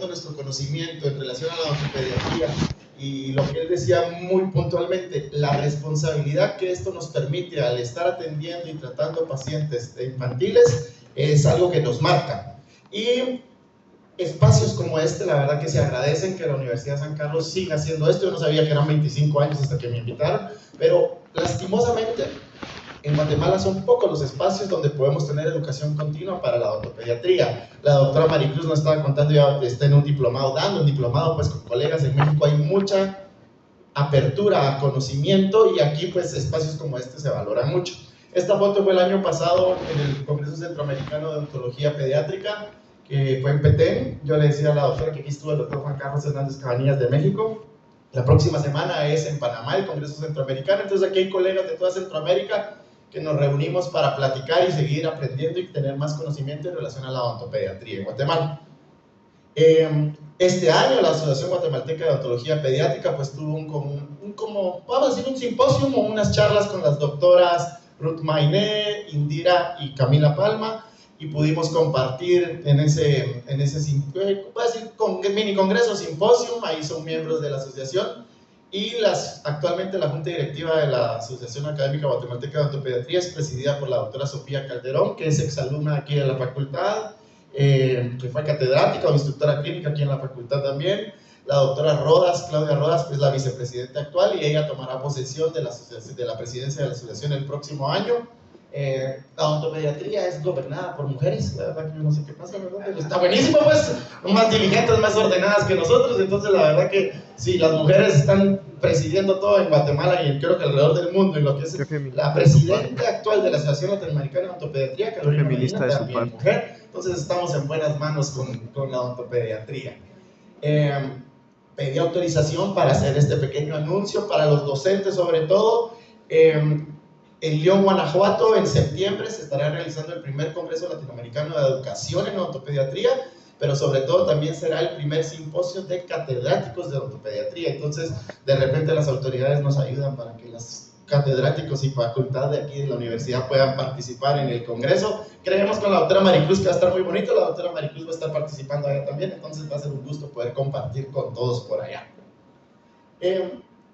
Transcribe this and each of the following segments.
aumentando nuestro conocimiento en relación a la odontopediatría y lo que él decía muy puntualmente, la responsabilidad que esto nos permite al estar atendiendo y tratando pacientes infantiles es algo que nos marca. Y espacios como este, la verdad que se agradecen que la Universidad de San Carlos siga haciendo esto. Yo no sabía que eran 25 años hasta que me invitaron, pero lastimosamente en Guatemala son pocos los espacios donde podemos tener educación continua para la odontopediatría. La doctora Maricruz nos estaba contando, ya está en un diplomado, dando un diplomado pues con colegas en México. Hay mucha apertura a conocimiento y aquí pues espacios como este se valoran mucho. Esta foto fue el año pasado en el Congreso Centroamericano de Odontología Pediátrica, que fue en Petén. Yo le decía a la doctora que aquí estuvo el doctor Juan Carlos Hernández Cabanillas de México. La próxima semana es en Panamá el Congreso Centroamericano, entonces aquí hay colegas de toda Centroamérica que nos reunimos para platicar y seguir aprendiendo y tener más conocimiento en relación a la odontopediatría en Guatemala. Este año la Asociación Guatemalteca de Odontología Pediátrica pues tuvo vamos a decir un simposio o unas charlas con las doctoras Ruth Mainé, Indira y Camila Palma, y pudimos compartir en ese mini congreso simposium. Ahí son miembros de la asociación y actualmente la junta directiva de la Asociación Académica Guatemalteca de Odontopediatría es presidida por la doctora Sofía Calderón, que es exalumna aquí de la facultad, que fue catedrática o instructora clínica aquí en la facultad también. La doctora Rodas, Claudia Rodas, pues la vicepresidenta actual, y ella tomará posesión de la presidencia de la asociación el próximo año. La odontopediatría es gobernada por mujeres, la verdad que yo no sé qué pasa, ¿verdad? Pero está buenísimo, pues, más diligentes, más ordenadas que nosotros. Entonces la verdad que sí, las mujeres están presidiendo todo en Guatemala y creo que alrededor del mundo, y lo que es la presidenta actual de la Asociación Latinoamericana de Odontopediatría, Carolina Medina, también mujer. Entonces estamos en buenas manos con la odontopediatría. Pedí autorización para hacer este pequeño anuncio para los docentes, sobre todo. En León, Guanajuato, en septiembre se estará realizando el primer Congreso Latinoamericano de Educación en Odontopediatría, pero sobre todo también será el primer simposio de catedráticos de odontopediatría. Entonces, de repente las autoridades nos ayudan para que los catedráticos y facultad de aquí de la universidad puedan participar en el Congreso. Creemos con la doctora Maricruz que va a estar muy bonito. La doctora Maricruz va a estar participando allá también, entonces va a ser un gusto poder compartir con todos por allá.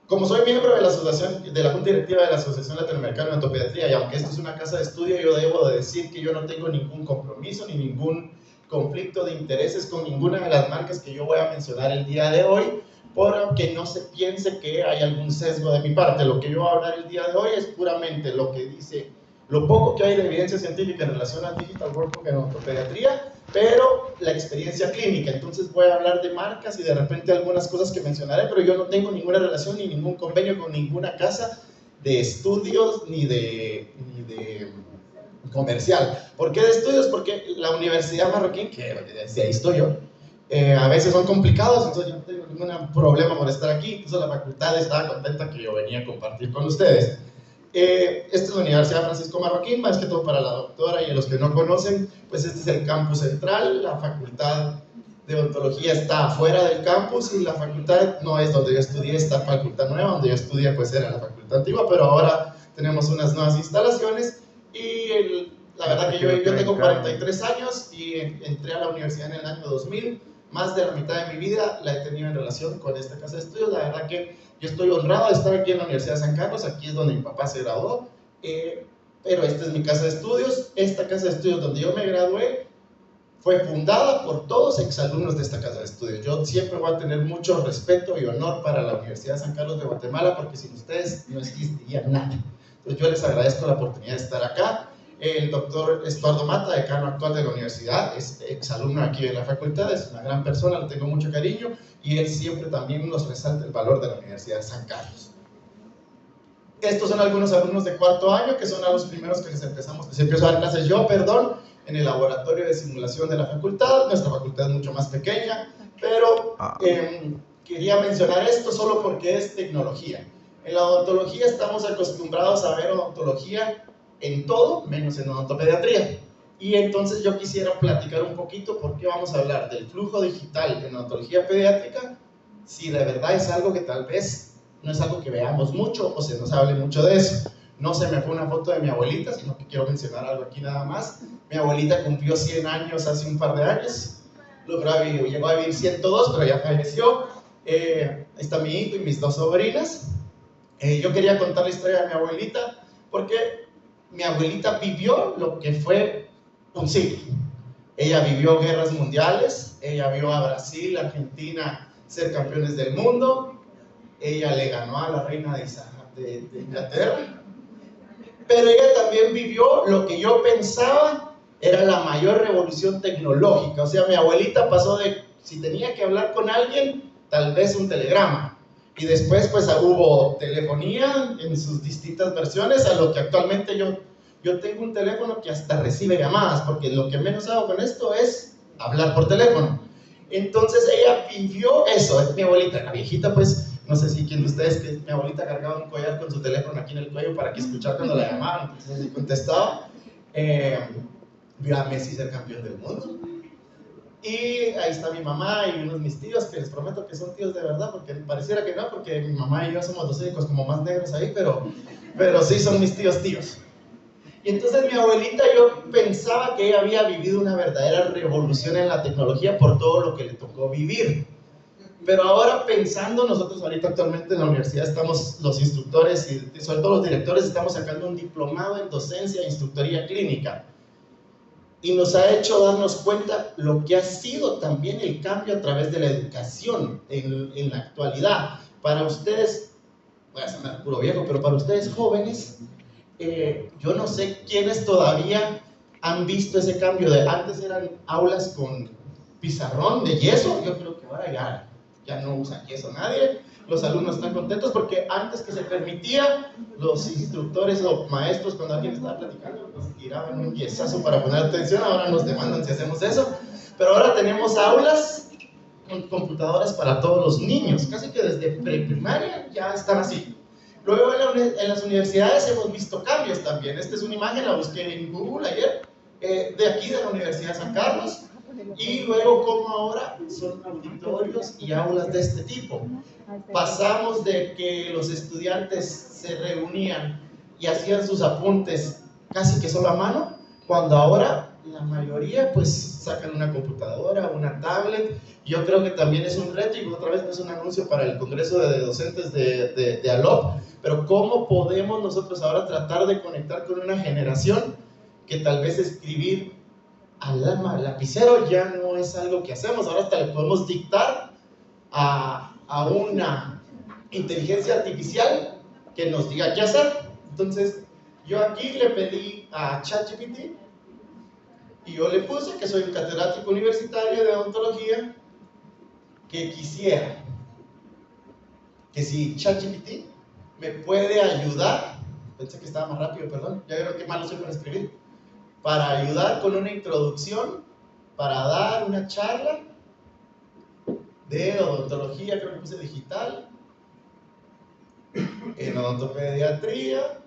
Como soy miembro de la asociación, de la junta directiva de la Asociación Latinoamericana de Odontopediatría, y aunque esto es una casa de estudio, yo debo de decir que yo no tengo ningún compromiso ni ningún conflicto de intereses con ninguna de las marcas que yo voy a mencionar el día de hoy, porque no se piense que hay algún sesgo de mi parte. Lo que yo voy a hablar el día de hoy es puramente lo que dice, lo poco que hay de evidencia científica en relación al digital workbook en odontopediatría, pero la experiencia clínica. Entonces voy a hablar de marcas y de repente algunas cosas que mencionaré, pero yo no tengo ninguna relación ni ningún convenio con ninguna casa de estudios ni de comercial. ¿Por qué de estudios? Porque la Universidad Marroquín, que desde ahí estoy yo, a veces son complicados, entonces yo no tengo ningún problema por estar aquí. Entonces la facultad estaba contenta que yo venía a compartir con ustedes. Esta es la Universidad Francisco Marroquín, más que todo para la doctora y a los que no conocen, pues este es el campus central. La facultad de odontología está afuera del campus y la facultad no es donde yo estudié. Esta facultad nueva donde yo estudié pues era la facultad antigua, pero ahora tenemos unas nuevas instalaciones. Y la verdad que yo tengo 43 años y entré a la universidad en el año 2000. Más de la mitad de mi vida la he tenido en relación con esta casa de estudios. La verdad que yo estoy honrado de estar aquí en la Universidad de San Carlos. Aquí es donde mi papá se graduó, pero esta es mi casa de estudios. Esta casa de estudios donde yo me gradué fue fundada por todos exalumnos de esta casa de estudios. Yo siempre voy a tener mucho respeto y honor para la Universidad de San Carlos de Guatemala, porque sin ustedes no existiría nada. Entonces yo les agradezco la oportunidad de estar acá. El doctor Estuardo Mata, decano actual de la universidad, es exalumno aquí de la facultad, es una gran persona, le tengo mucho cariño, y él siempre también nos resalta el valor de la Universidad de San Carlos. Estos son algunos alumnos de cuarto año, que son a los primeros que les empiezo a dar clases yo, en el laboratorio de simulación de la facultad. Nuestra facultad es mucho más pequeña, pero quería mencionar esto solo porque es tecnología. En la odontología estamos acostumbrados a ver odontología en todo, menos en odontopediatría. Y entonces yo quisiera platicar un poquito por qué vamos a hablar del flujo digital en odontología pediátrica, si de verdad es algo que tal vez no es algo que veamos mucho o se nos hable mucho de eso. No se me fue una foto de mi abuelita, sino que quiero mencionar algo aquí nada más. Mi abuelita cumplió 100 años hace un par de años. llegó a vivir 102, pero ya falleció. Ahí está mi hijo y mis 2 sobrinas. Yo quería contar la historia de mi abuelita, porque mi abuelita vivió lo que fue un siglo. Ella vivió guerras mundiales, ella vio a Brasil, Argentina ser campeones del mundo, ella le ganó a la reina de Inglaterra, pero ella también vivió lo que yo pensaba era la mayor revolución tecnológica. O sea, mi abuelita pasó de, si tenía que hablar con alguien, tal vez un telegrama, y después pues hubo telefonía en sus distintas versiones, a lo que actualmente yo tengo un teléfono que hasta recibe llamadas, porque lo que menos hago con esto es hablar por teléfono. Entonces ella vivió eso. Es mi abuelita, la viejita, pues, no sé si quién de ustedes, que mi abuelita cargaba un collar con su teléfono aquí en el cuello para que escuchara cuando la llamaban, entonces así contestaba. Vio a Messi ser campeón del mundo. Y ahí está mi mamá y unos de mis tíos, que les prometo que son tíos de verdad, porque pareciera que no, porque mi mamá y yo somos los únicos como más negros ahí, pero sí son mis tíos. Y entonces mi abuelita, yo pensaba que ella había vivido una verdadera revolución en la tecnología por todo lo que le tocó vivir. Pero ahora pensando, nosotros ahorita actualmente en la universidad estamos, los instructores y sobre todo los directores, estamos sacando un diplomado en docencia e instructoría clínica. Y nos ha hecho darnos cuenta lo que ha sido también el cambio a través de la educación en la actualidad. Para ustedes, voy a sonar puro viejo, pero para ustedes jóvenes, yo no sé quiénes todavía han visto ese cambio de antes eran aulas con pizarrón de yeso. Yo creo que ahora ya no usan yeso nadie. Los alumnos están contentos porque antes que se permitía, los instructores o maestros, cuando alguien estaba platicando, nos tiraban un yesazo para poner atención. Ahora nos demandan si hacemos eso, pero ahora tenemos aulas con computadoras para todos los niños, casi que desde preprimaria ya están así. Luego en las universidades hemos visto cambios también. Esta es una imagen, la busqué en Google ayer, de aquí de la Universidad de San Carlos, y luego como ahora son auditorios y aulas de este tipo. Pasamos de que los estudiantes se reunían y hacían sus apuntes casi que solo a mano, cuando ahora la mayoría pues sacan una computadora, una tablet. Yo creo que también es un reto, y otra vez no es un anuncio para el Congreso de Docentes de ALOP, pero cómo podemos nosotros ahora tratar de conectar con una generación que tal vez escribir al lapicero ya no es algo que hacemos. Ahora hasta le podemos dictar a una inteligencia artificial que nos diga qué hacer. Entonces yo aquí le pedí a ChatGPT y yo le puse que soy un catedrático universitario de odontología, que quisiera que si ChatGPT me puede ayudar, pensé que estaba más rápido, perdón, ya creo que malo soy para escribir, para ayudar con una introducción, para dar una charla de odontología, creo que puse digital, en odontopediatría,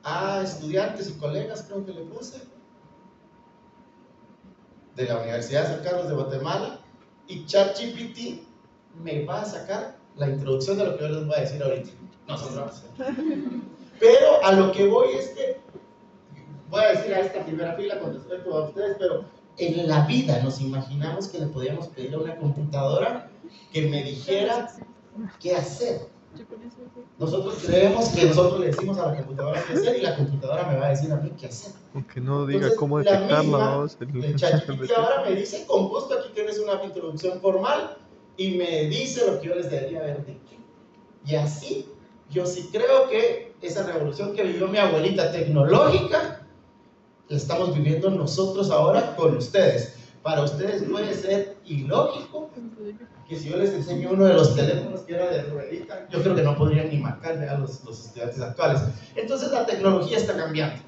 a estudiantes y colegas, creo que le puse, de la Universidad de San Carlos de Guatemala, y ChatGPT me va a sacar la introducción de lo que yo les voy a decir ahorita. No son bromas. Pero a lo que voy es que, voy a decir a esta primera fila con respecto a ustedes, pero en la vida nos imaginamos que le podíamos pedir a una computadora que me dijera qué hacer. Nosotros creemos que nosotros le decimos a la computadora qué hacer y la computadora me va a decir a mí qué hacer. Aunque no diga Entonces, cómo la detectarla, misma, vamos. el ChatGPT ahora me dice, con gusto aquí tienes una introducción formal, y me dice lo que yo les debería haber dicho. Y así, yo sí creo que esa revolución que vivió mi abuelita tecnológica, la estamos viviendo nosotros ahora con ustedes. Para ustedes puede ser ilógico que si yo les enseño uno de los teléfonos que era de ruedita, yo creo que no podrían ni marcarle a los estudiantes actuales. Entonces la tecnología está cambiando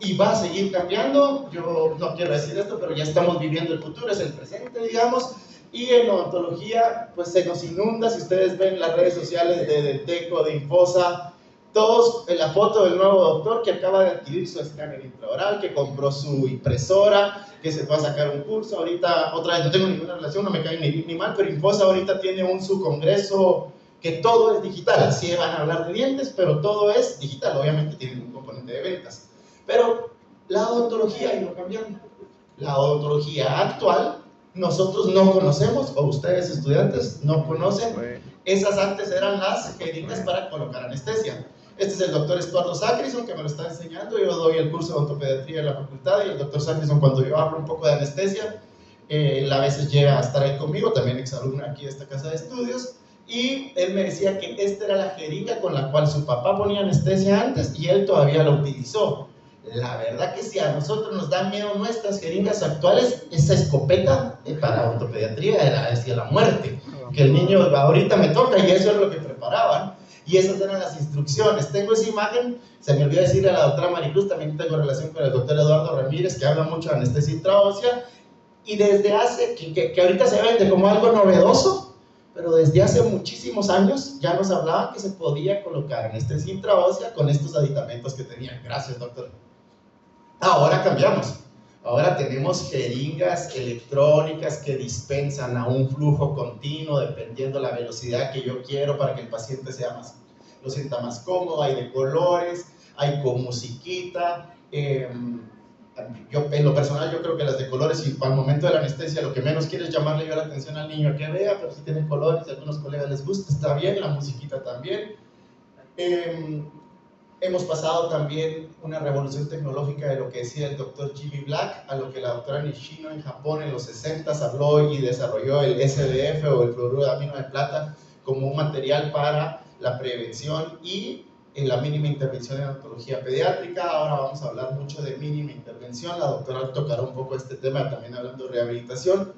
y va a seguir cambiando. Yo no quiero decir esto, pero ya estamos viviendo el futuro, es el presente, digamos. Y en odontología pues se nos inunda. Si ustedes ven las redes sociales de Denteco, de Infosa, todos en la foto del nuevo doctor que acaba de adquirir su escáner intraoral, que compró su impresora, que se fue a sacar un curso. Ahorita, otra vez, no tengo ninguna relación, no me cae ni mal, pero Infosa ahorita tiene su congreso que todo es digital. Sí van a hablar de dientes, pero todo es digital. Obviamente tienen un componente de ventas, pero la odontología ha ido cambiando. La odontología actual, nosotros no conocemos, o ustedes estudiantes no conocen. Esas antes eran las jeringas para colocar anestesia. Este es el doctor Estuardo Sacrison, que me lo está enseñando. Yo doy el curso de ortopediatría en la facultad, y el doctor Sacrison, cuando yo hablo un poco de anestesia, él a veces llega a estar ahí conmigo, también exalumno aquí de esta casa de estudios, y él me decía que esta era la jeringa con la cual su papá ponía anestesia antes, y él todavía la utilizó. La verdad que si a nosotros nos dan miedo nuestras jeringas actuales, esa escopeta para ortopediatría era decía la muerte, que el niño ahorita me toca, y eso es lo que preparaban, y esas eran las instrucciones. Tengo esa imagen, se me olvidó decirle a la doctora Maricruz, también tengo relación con el doctor Eduardo Ramírez, que habla mucho de anestesia intraósea, y desde hace, que ahorita se vende como algo novedoso, pero desde hace muchísimos años ya nos hablaban que se podía colocar anestesia intraósea con estos aditamentos que tenían. Gracias, doctor. Ahora cambiamos. Ahora tenemos jeringas electrónicas que dispensan a un flujo continuo dependiendo la velocidad que yo quiero para que el paciente lo sienta más cómodo. Hay de colores, hay con musiquita. Yo, en lo personal, yo creo que las de colores, y para el momento de la anestesia lo que menos quiero es llamarle yo la atención al niño a que vea, pero si tienen colores, a algunos colegas les gusta, está bien, la musiquita también. Hemos pasado también una revolución tecnológica de lo que decía el doctor Jimmy Black a lo que la doctora Nishino en Japón en los 60s habló y desarrolló el SDF, o el fluoruro de amino de plata, como un material para la prevención y en la mínima intervención en odontología pediátrica. Ahora vamos a hablar mucho de mínima intervención. La doctora tocará un poco este tema también hablando de rehabilitación,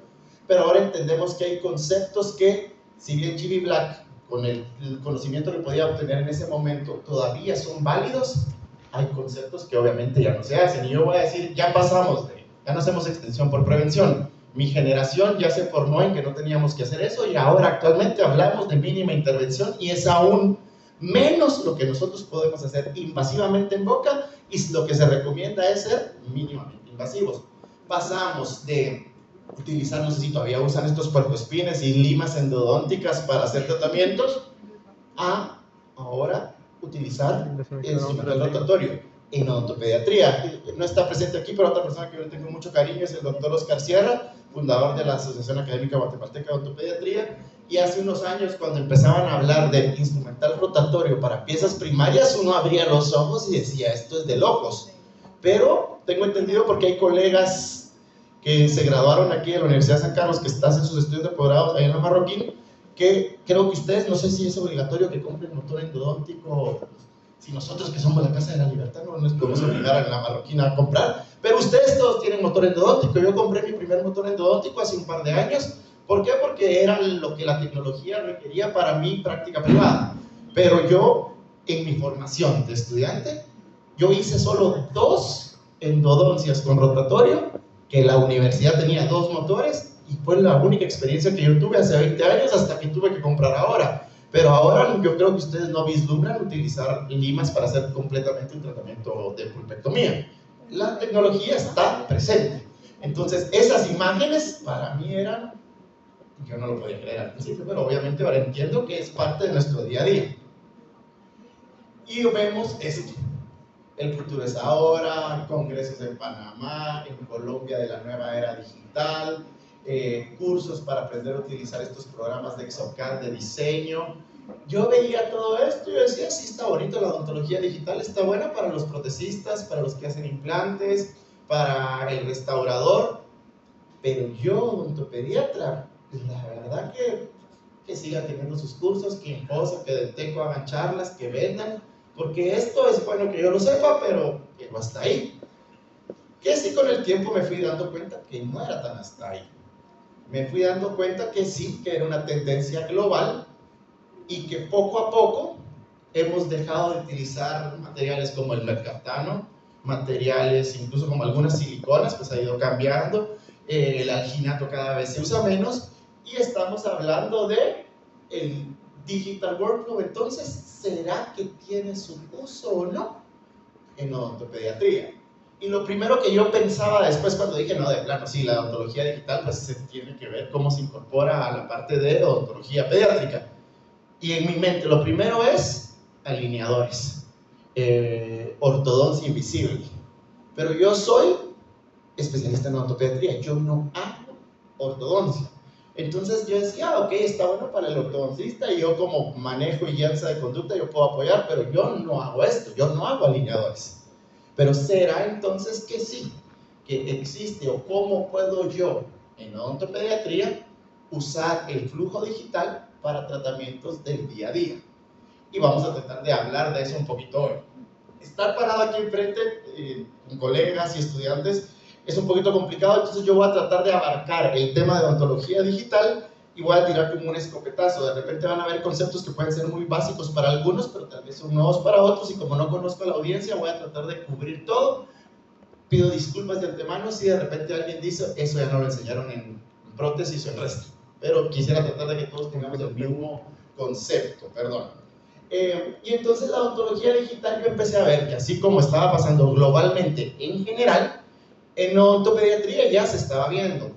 pero ahora entendemos que hay conceptos que, si bien Jimmy Black, con el conocimiento que podía obtener en ese momento, todavía son válidos, hay conceptos que obviamente ya no se hacen. Y yo voy a decir, ya no hacemos extensión por prevención. Mi generación ya se formó en que no teníamos que hacer eso, y ahora actualmente hablamos de mínima intervención, y es aún menos lo que nosotros podemos hacer invasivamente en boca, y lo que se recomienda es ser mínimamente invasivos. Pasamos de utilizar, no sé si todavía usan estos puercoespines y limas endodónticas para hacer tratamientos, a ahora utilizar el instrumental rotatorio en odontopediatría. No está presente aquí, pero otra persona que yo le tengo mucho cariño es el doctor Oscar Sierra, fundador de la Asociación Académica Guatemalteca de Odontopediatría. Y hace unos años, cuando empezaban a hablar de instrumental rotatorio para piezas primarias, uno abría los ojos y decía, esto es de locos. Pero tengo entendido, porque hay colegas que se graduaron aquí de la Universidad de San Carlos, que están en sus estudios de posgrado ahí en la Marroquín, que creo que ustedes, no sé si es obligatorio que compren motor endodóntico, si nosotros que somos la Casa de la Libertad no nos podemos obligar a la Marroquín a comprar, pero ustedes todos tienen motor endodóntico. Yo compré mi primer motor endodóntico hace un par de años. ¿Por qué? Porque era lo que la tecnología requería para mi práctica privada. Pero yo, en mi formación de estudiante, yo hice solo 2 endodoncias con rotatorio, que la universidad tenía 2 motores, y fue la única experiencia que yo tuve hace 20 años hasta que tuve que comprar ahora. Pero ahora yo creo que ustedes no vislumbran utilizar limas para hacer completamente un tratamiento de pulpectomía. La tecnología está presente. Entonces, esas imágenes para mí eran, yo no lo podía creer al principio, pero obviamente ahora entiendo que es parte de nuestro día a día. Y vemos esto. El futuro es ahora, congresos en Panamá, en Colombia de la nueva era digital, cursos para aprender a utilizar estos programas de Exocad de diseño. Yo veía todo esto y yo decía, sí, está bonito, la odontología digital está buena para los protecistas, para los que hacen implantes, para el restaurador, pero yo, odontopediatra, la verdad que sigan teniendo sus cursos, que Infosa, que Denteco hagan charlas, que vendan, porque esto es bueno que yo lo sepa, pero que no hasta ahí. Que sí, con el tiempo me fui dando cuenta que no era tan hasta ahí. Me fui dando cuenta que sí, que era una tendencia global, y que poco a poco hemos dejado de utilizar materiales como el mercaptano, materiales incluso como algunas siliconas, pues ha ido cambiando, el alginato cada vez se usa menos, y estamos hablando de el digital workflow. Entonces, ¿será que tiene su uso o no en odontopediatría? Y lo primero que yo pensaba después cuando dije, no, de plano, sí, la odontología digital, pues se tiene que ver cómo se incorpora a la parte de odontología pediátrica. Y en mi mente, lo primero es alineadores, ortodoncia invisible. Pero yo soy especialista en odontopediatría, yo no hago ortodoncia. Entonces yo decía, ok, está bueno para el ortodoncista y yo como manejo y guianza de conducta yo puedo apoyar, pero yo no hago esto, yo no hago alineadores. Pero ¿será entonces que sí, que existe o cómo puedo yo en odontopediatría usar el flujo digital para tratamientos del día a día? Y vamos a tratar de hablar de eso un poquito hoy. Estar parado aquí enfrente con colegas y estudiantes es un poquito complicado, entonces yo voy a tratar de abarcar el tema de odontología digital y voy a tirar como un escopetazo. De repente van a haber conceptos que pueden ser muy básicos para algunos, pero tal vez son nuevos para otros, y como no conozco a la audiencia voy a tratar de cubrir todo. Pido disculpas de antemano si de repente alguien dice, eso ya no lo enseñaron en prótesis o en resto, pero quisiera tratar de que todos tengamos el mismo concepto, perdón. Y entonces la odontología digital yo empecé a ver que así como estaba pasando globalmente en general, en odontopediatría ya se estaba viendo.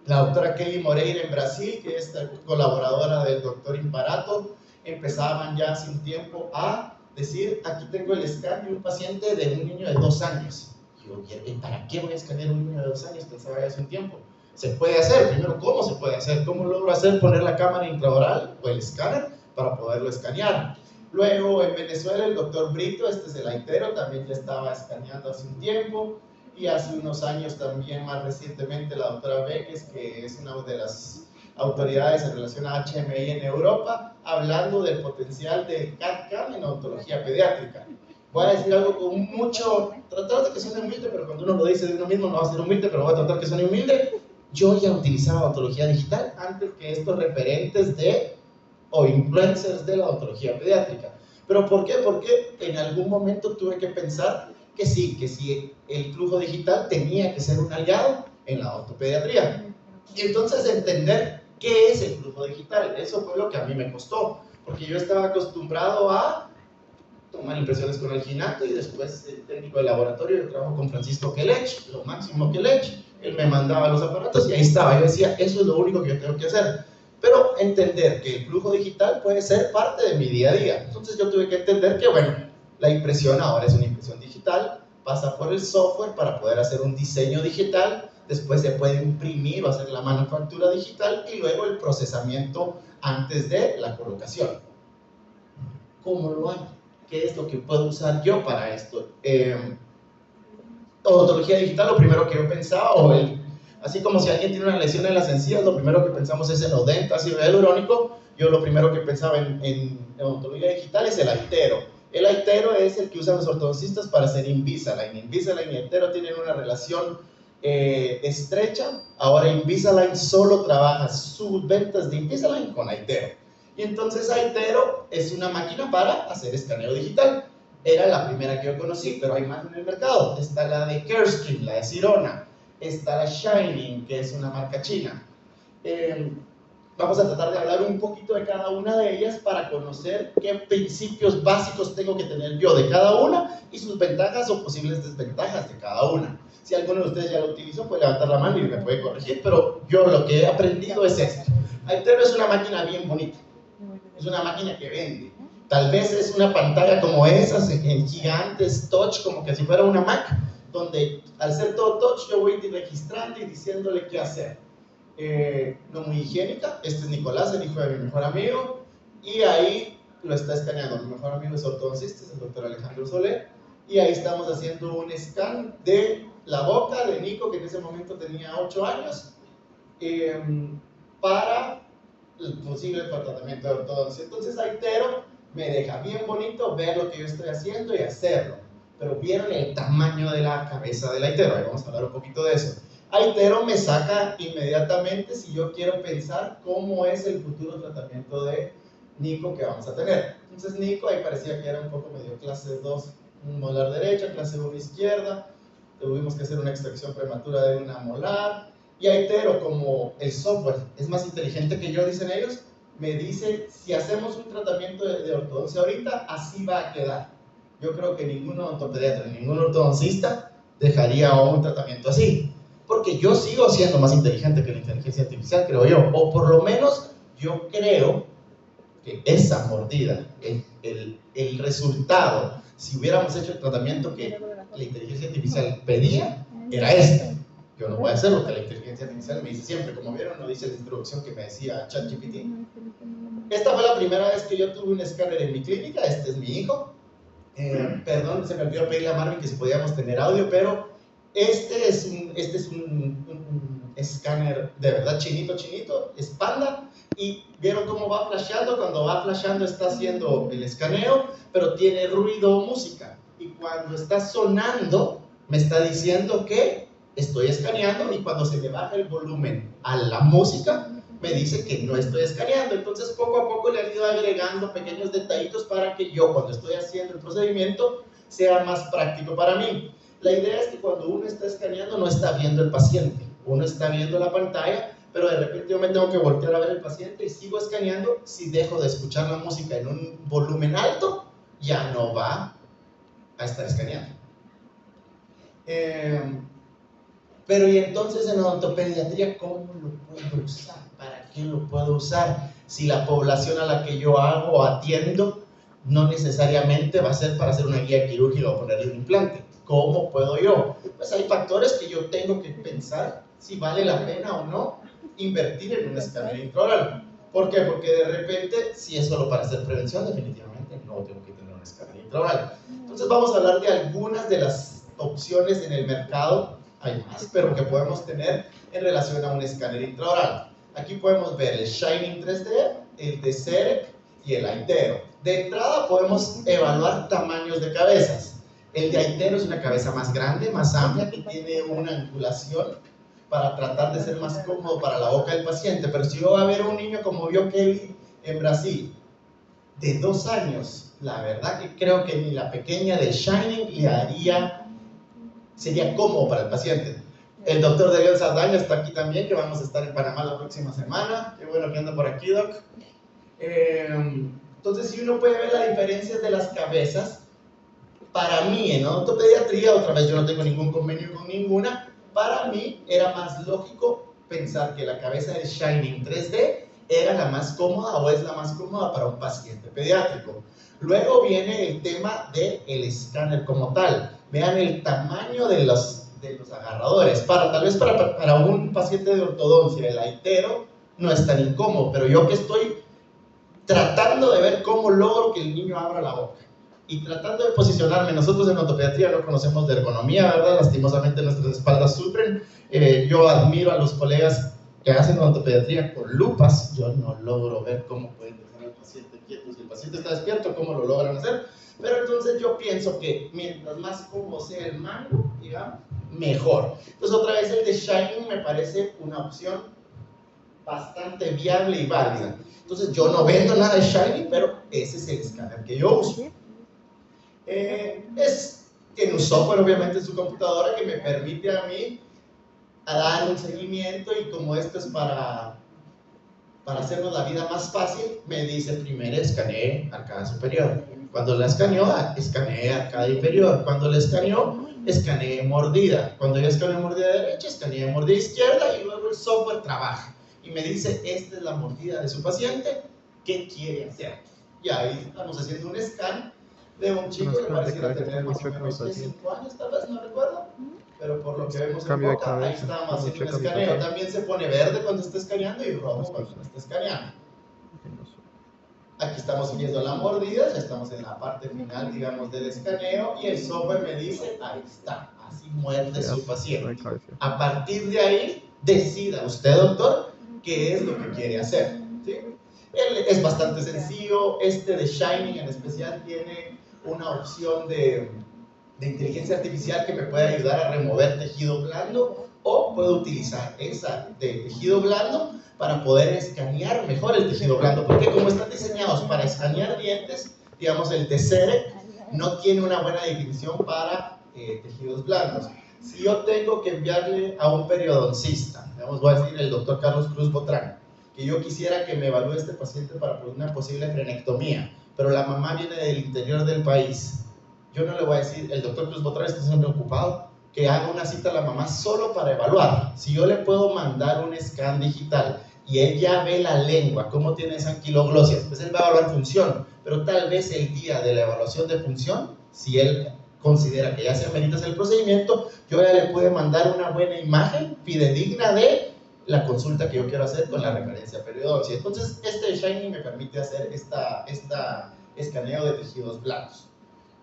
La doctora Kelly Moreira en Brasil, que es colaboradora del doctor Imparato, empezaban ya hace un tiempo a decir, aquí tengo el escáner de un paciente de un niño de 2 años. Y yo, ¿para qué voy a escanear un niño de 2 años? Pensaba ya hace un tiempo. Se puede hacer, primero, ¿cómo se puede hacer? ¿Cómo logro hacer? Poner la cámara intraoral o el escáner para poderlo escanear. Luego en Venezuela el doctor Brito, este es el aitero, también ya estaba escaneando hace un tiempo. Y hace unos años también, más recientemente, la doctora Beques, que es una de las autoridades en relación a HMI en Europa, hablando del potencial de CAD/CAM en odontología pediátrica. Voy a decir algo con mucho, tratar de que suene humilde, pero cuando uno lo dice de uno mismo no va a ser humilde, pero voy a tratar que suene humilde. Yo ya utilizaba odontología digital antes que estos referentes o influencers de la odontología pediátrica. ¿Pero por qué? Porque en algún momento tuve que pensar que sí el flujo digital tenía que ser un aliado en la odontopediatría. Y entonces entender qué es el flujo digital, eso fue lo que a mí me costó, porque yo estaba acostumbrado a tomar impresiones con el Ginato y después el técnico de laboratorio, yo trabajo con Francisco Quelech, lo máximo Quelech, él me mandaba los aparatos y ahí estaba, yo decía, eso es lo único que yo tengo que hacer. Pero entender que el flujo digital puede ser parte de mi día a día. Entonces yo tuve que entender que, bueno, la impresión ahora es una impresión digital, pasa por el software para poder hacer un diseño digital, después se puede imprimir o hacer la manufactura digital y luego el procesamiento antes de la colocación. ¿Cómo lo hago? ¿Qué es lo que puedo usar yo para esto? Odontología digital, lo primero que yo pensaba, así como si alguien tiene una lesión en las encías, lo primero que pensamos es en odente, ácido hialurónico. Yo lo primero que pensaba en odontología digital es el aitero. El aitero es el que usan los ortodoncistas para hacer Invisalign. Invisalign y aitero tienen una relación estrecha. Ahora Invisalign solo trabaja sus ventas de Invisalign con aitero. Y entonces aitero es una máquina para hacer escaneo digital. Era la primera que yo conocí, pero hay más en el mercado. Está la de Carestream, la de Sirona. Está la Shining, que es una marca china. Vamos a tratar de hablar un poquito de cada una de ellas para conocer qué principios básicos tengo que tener yo de cada una y sus ventajas o posibles desventajas de cada una. Si alguno de ustedes ya lo utilizó, puede levantar la mano y me puede corregir, pero yo lo que he aprendido es esto. Aitero es una máquina bien bonita, es una máquina que vende. Tal vez es una pantalla como esas, en gigantes, touch, como que si fuera una Mac, donde al ser todo touch yo voy registrando y diciéndole qué hacer. No muy higiénica. Este es Nicolás, el hijo de mi mejor amigo, y ahí lo está escaneando. Mi mejor amigo es ortodoncista, es el doctor Alejandro Soler, y ahí estamos haciendo un scan de la boca de Nico, que en ese momento tenía 8 años, para el posible tratamiento de ortodoncia. Entonces aitero me deja bien bonito ver lo que yo estoy haciendo y hacerlo, pero vieron el tamaño de la cabeza del aitero. Ahí vamos a hablar un poquito de eso. Aitero me saca inmediatamente si yo quiero pensar cómo es el futuro tratamiento de Nico que vamos a tener. Entonces Nico ahí parecía que era un poco medio clase 2, un molar derecha, clase 1 izquierda, tuvimos que hacer una extracción prematura de una molar, y aitero, como el software es más inteligente que yo, dicen ellos, me dice, si hacemos un tratamiento de ortodoncia ahorita, así va a quedar. Yo creo que ningún odontopediatra, ningún ortodoncista dejaría un tratamiento así, porque yo sigo siendo más inteligente que la inteligencia artificial, creo yo, o por lo menos yo creo que esa mordida, el resultado, si hubiéramos hecho el tratamiento que la inteligencia artificial pedía, era este. yo no voy a hacer lo que la inteligencia artificial me dice siempre. Como vieron, no dice la introducción que me decía ChatGPT. Esta fue la primera vez que yo tuve un escáner en mi clínica. Este es mi hijo. Perdón, se me olvidó pedirle a Marvin que si podíamos tener audio, pero este es un escáner de verdad chinito, es Panda. Y vieron cómo va flasheando. Cuando va flasheando está haciendo el escaneo, pero tiene ruido o música. Y cuando está sonando, me está diciendo que estoy escaneando, y cuando se le baja el volumen a la música, me dice que no estoy escaneando. Entonces poco a poco le han ido agregando pequeños detallitos para que yo, cuando estoy haciendo el procedimiento, sea más práctico para mí. La idea es que cuando uno está escaneando no está viendo el paciente, uno está viendo la pantalla, pero de repente yo me tengo que voltear a ver el paciente y sigo escaneando. Si dejo de escuchar la música en un volumen alto, ya no va a estar escaneando. Pero y entonces en odontopediatría, ¿cómo lo puedo usar? ¿Para qué lo puedo usar? Si la población a la que yo hago o atiendo no necesariamente va a ser para hacer una guía quirúrgica o ponerle un implante. ¿Cómo puedo yo? Pues hay factores que yo tengo que pensar si vale la pena o no invertir en un escáner intraoral. ¿Por qué? Porque de repente, si es solo para hacer prevención, definitivamente no tengo que tener un escáner intraoral. Entonces vamos a hablar de algunas de las opciones en el mercado, hay más, pero que podemos tener en relación a un escáner intraoral. Aquí podemos ver el Shining 3D, el DESEREC y el Aitero. De entrada podemos evaluar tamaños de cabezas. El de Aitero es una cabeza más grande, más amplia, que tiene una angulación para tratar de ser más cómodo para la boca del paciente. Pero si yo voy a ver un niño como vio Kelly en Brasil, de 2 años, la verdad que creo que ni la pequeña del Shining le haría, sería cómodo para el paciente. El doctor Dariel Saldaña está aquí también, que vamos a estar en Panamá la próxima semana. Qué bueno que anda por aquí, Doc. Entonces, si uno puede ver las diferencias de las cabezas, para mí en odontopediatría, otra vez yo no tengo ningún convenio con ninguna, para mí era más lógico pensar que la cabeza del Shining 3D era la más cómoda o es la más cómoda para un paciente pediátrico. Luego viene el tema del escáner como tal. Vean el tamaño de los agarradores. Tal vez para un paciente de ortodoncia, el Aitero no es tan incómodo, pero yo que estoy tratando de ver cómo logro que el niño abra la boca y tratando de posicionarme, nosotros en odontopediatría no conocemos de ergonomía, ¿verdad? Lastimosamente nuestras espaldas sufren. Yo admiro a los colegas que hacen odontopediatría con lupas. Yo no logro ver cómo pueden dejar al paciente quieto. Si el paciente está despierto, ¿cómo lo logran hacer? Pero entonces yo pienso que mientras más cómodo sea el mango, digamos, mejor. Entonces otra vez el de Shining me parece una opción bastante viable y válida. Entonces yo no vendo nada de Shining, pero ese es el escáner que yo uso. Tiene un software obviamente en su computadora que me permite a mí a dar un seguimiento, y como esto es para hacernos la vida más fácil, me dice primero escanee arcada superior. Cuando la escaneó, escanee arcada inferior. Cuando la escaneó, escanee mordida. Cuando ya escaneó mordida derecha, escanee mordida izquierda, y luego el software trabaja y me dice, esta es la mordida de su paciente, ¿qué quiere hacer? Y ahí estamos haciendo un scan de un chico que pareciera tener más o menos 5 años, tal vez, no recuerdo, pero por lo que vemos en boca, ahí estamos haciendo un escaneo. También se pone verde cuando está escaneando y rojo cuando no está escaneando. Aquí estamos viendo la mordida, ya estamos en la parte final, digamos, del escaneo, y el software me dice, ahí está, así muerde su paciente. A partir de ahí, decida usted, doctor, qué es lo que quiere hacer, ¿sí? Es bastante sencillo. Este de Shining en especial tiene una opción de inteligencia artificial que me puede ayudar a remover tejido blando, o puedo utilizar esa de tejido blando para poder escanear mejor el tejido blando, porque como están diseñados para escanear dientes, digamos, el DESEREC no tiene una buena definición para tejidos blandos. Si yo tengo que enviarle a un periodoncista, digamos, voy a decir el doctor Carlos Cruz Botrán, que yo quisiera que me evalúe este paciente para una posible frenectomía, pero la mamá viene del interior del país, yo no le voy a decir, el doctor Cruz Botrán está siempre ocupado, que haga una cita a la mamá solo para evaluar. Si yo le puedo mandar un scan digital y él ya ve la lengua, cómo tiene esa anquiloglossia, pues él va a evaluar función, pero tal vez el día de la evaluación de función, si él considera que ya se amerita hacer el procedimiento, yo ya le pude mandar una buena imagen fidedigna de la consulta que yo quiero hacer con la referencia periodoncia. Entonces, este Shiny me permite hacer esta escaneo de tejidos blandos.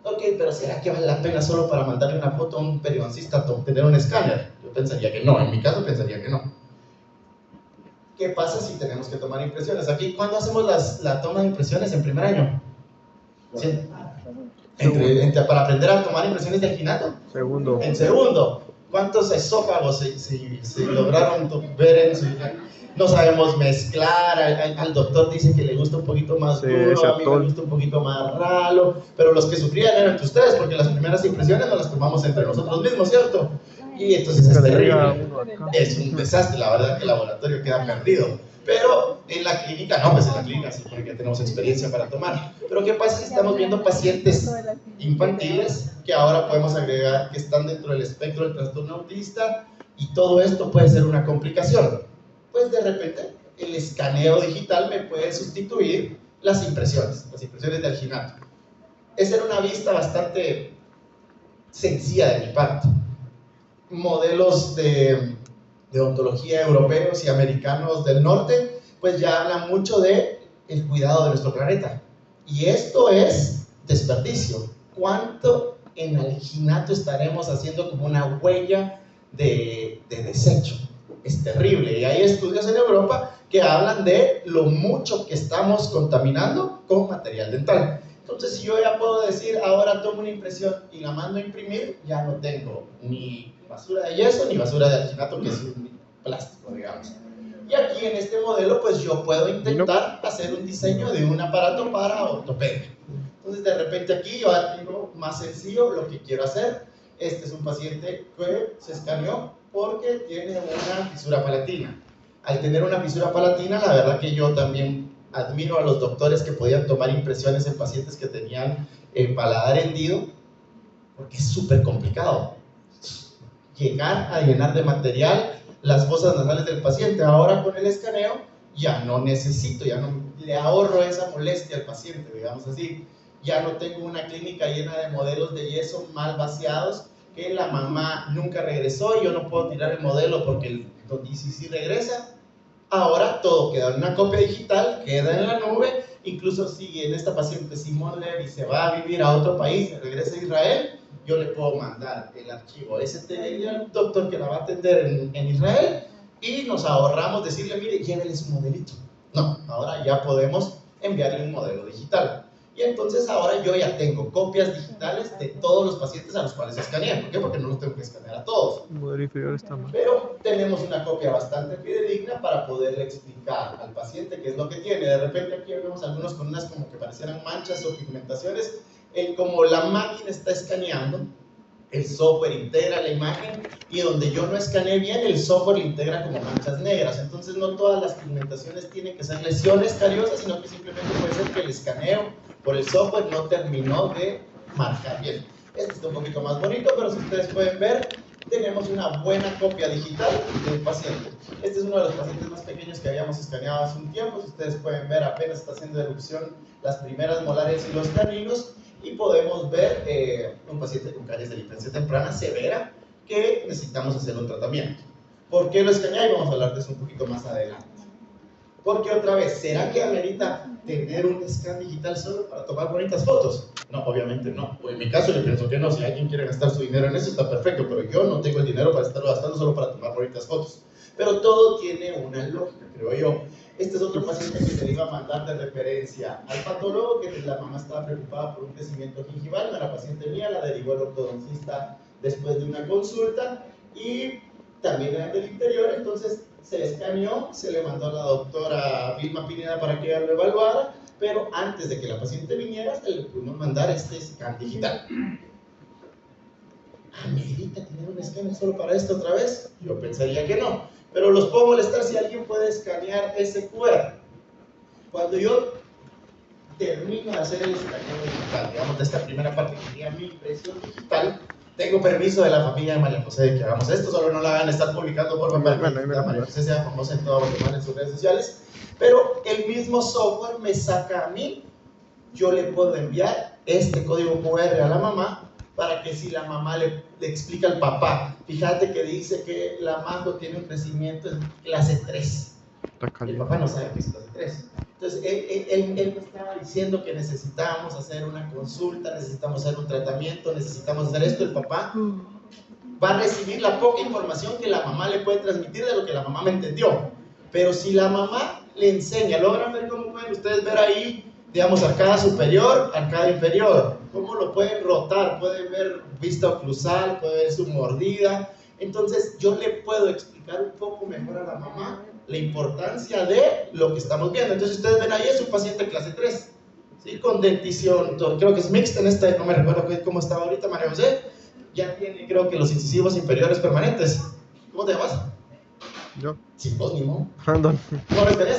Ok, pero ¿será que vale la pena solo para mandarle una foto a un periodoncista tener un escáner? Yo pensaría que no, en mi caso pensaría que no. ¿Qué pasa si tenemos que tomar impresiones? Aquí, ¿cuándo hacemos la toma de impresiones? ¿En primer año? ¿Sí? Para aprender a tomar impresiones de alginato. Segundo. En segundo. ¿Cuántos esófagos se lograron ver en su... No sabemos mezclar, al doctor dice que le gusta un poquito más duro, a mí me gusta un poquito más ralo, pero los que sufrían eran entre ustedes, porque las primeras impresiones no las tomamos entre nosotros mismos, ¿cierto? Y entonces es terrible, es un desastre, la verdad que el laboratorio queda perdido. Pero en la clínica, no, pues en la clínica sí, porque tenemos experiencia para tomar. Pero ¿qué pasa si estamos viendo pacientes infantiles que ahora podemos agregar que están dentro del espectro del trastorno autista y todo esto puede ser una complicación? Pues de repente el escaneo digital me puede sustituir las impresiones de alginato. Esa era una vista bastante sencilla de mi parte. Modelos de ontología europeos y americanos del norte, pues ya hablan mucho de el cuidado de nuestro planeta. Y esto es desperdicio. ¿Cuánto en alginato estaremos haciendo como una huella de desecho? Es terrible. Y hay estudios en Europa que hablan de lo mucho que estamos contaminando con material dental. Entonces, si yo ya puedo decir, ahora tomo una impresión y la mando a imprimir, ya no tengo ni basura de yeso ni basura de alginato, que es un plástico, digamos. Y aquí en este modelo, pues yo puedo intentar hacer un diseño de un aparato para ortopedia. Entonces, de repente aquí yo tengo más sencillo lo que quiero hacer. Este es un paciente que se escaneó porque tiene una fisura palatina. Al tener una fisura palatina, la verdad que yo también admiro a los doctores que podían tomar impresiones en pacientes que tenían el paladar hendido, porque es súper complicado llegar a llenar de material las fosas nasales del paciente. Ahora con el escaneo ya no necesito, ya no le ahorro esa molestia al paciente, digamos así. Ya no tengo una clínica llena de modelos de yeso mal vaciados que la mamá nunca regresó y yo no puedo tirar el modelo porque el DCC regresa. Ahora todo queda en una copia digital, queda en la nube. Incluso si en esta paciente Simón Levy se va a vivir a otro país, regresa a Israel, yo le puedo mandar el archivo STL al doctor que la va a atender en Israel y nos ahorramos decirle, mire, llévele su modelito. No, ahora ya podemos enviarle un modelo digital. Y entonces ahora yo ya tengo copias digitales de todos los pacientes a los cuales escaneé. ¿Por qué? Porque no los tengo que escanear a todos. El modelo inferior está mal. Pero tenemos una copia bastante fidedigna para poderle explicar al paciente qué es lo que tiene. De repente aquí vemos algunos con unas como que parecieran manchas o pigmentaciones. Como la máquina está escaneando, el software integra la imagen y donde yo no escaneé bien, el software le integra como manchas negras. Entonces no todas las pigmentaciones tienen que ser lesiones cariosas, sino que simplemente puede ser que el escaneo por el software no terminó de marcar bien. Este está un poquito más bonito, pero si ustedes pueden ver, tenemos una buena copia digital del paciente. Este es uno de los pacientes más pequeños que habíamos escaneado hace un tiempo. Si ustedes pueden ver, apenas está haciendo erupción las primeras molares y los caninos. Y podemos ver un paciente con caries de la infancia temprana severa que necesitamos hacer un tratamiento. ¿Por qué lo escaneé? Y vamos a hablar de eso un poquito más adelante. Porque otra vez, ¿será que amerita tener un scan digital solo para tomar bonitas fotos? No, obviamente no. O en mi caso yo pienso que no. Si alguien quiere gastar su dinero en eso está perfecto, pero yo no tengo el dinero para estarlo gastando solo para tomar bonitas fotos. Pero todo tiene una lógica, creo yo. Este es otro paciente que se le iba a mandar de referencia al patólogo, que la mamá estaba preocupada por un crecimiento gingival, no era paciente mía, la derivó el ortodoncista después de una consulta y también era del interior. Entonces se le escaneó, se le mandó a la doctora Vilma Pineda para que ella lo evaluara, pero antes de que la paciente viniera, le pudimos mandar este scan digital. ¿Amerita tener un escáner solo para esto otra vez? Yo pensaría que no. Pero los puedo molestar si alguien puede escanear ese QR. Cuando yo termino de hacer el escaneo digital, digamos, de esta primera parte que sería mi impresión digital, tengo permiso de la familia de María José de que hagamos esto, solo no la hagan estar publicando por favor para que María José sea famosa en toda Guatemala en sus redes sociales. Pero el mismo software me saca a mí, yo le puedo enviar este código QR a la mamá para que si la mamá le explica al papá, fíjate que dice que la Majo tiene un crecimiento en clase 3. El papá no sabe que es clase 3. Entonces, él me estaba diciendo que necesitábamos hacer una consulta, necesitamos hacer un tratamiento, necesitamos hacer esto. El papá va a recibir la poca información que la mamá le puede transmitir de lo que la mamá me entendió. Pero si la mamá le enseña, logran ver cómo pueden ustedes ver ahí, digamos, arcada superior, arcada inferior, cómo lo pueden rotar, pueden ver vista oclusal, pueden ver su mordida. Entonces yo le puedo explicar un poco mejor a la mamá la importancia de lo que estamos viendo. Entonces ustedes ven ahí es un paciente clase 3, ¿sí? Con dentición, creo que es mixta en esta, no me recuerdo cómo estaba ahorita María José, ya tiene creo que los incisivos inferiores permanentes. ¿Cómo te llamas? Yo. Sinónimo. Brandon. ¿Cómo referencia?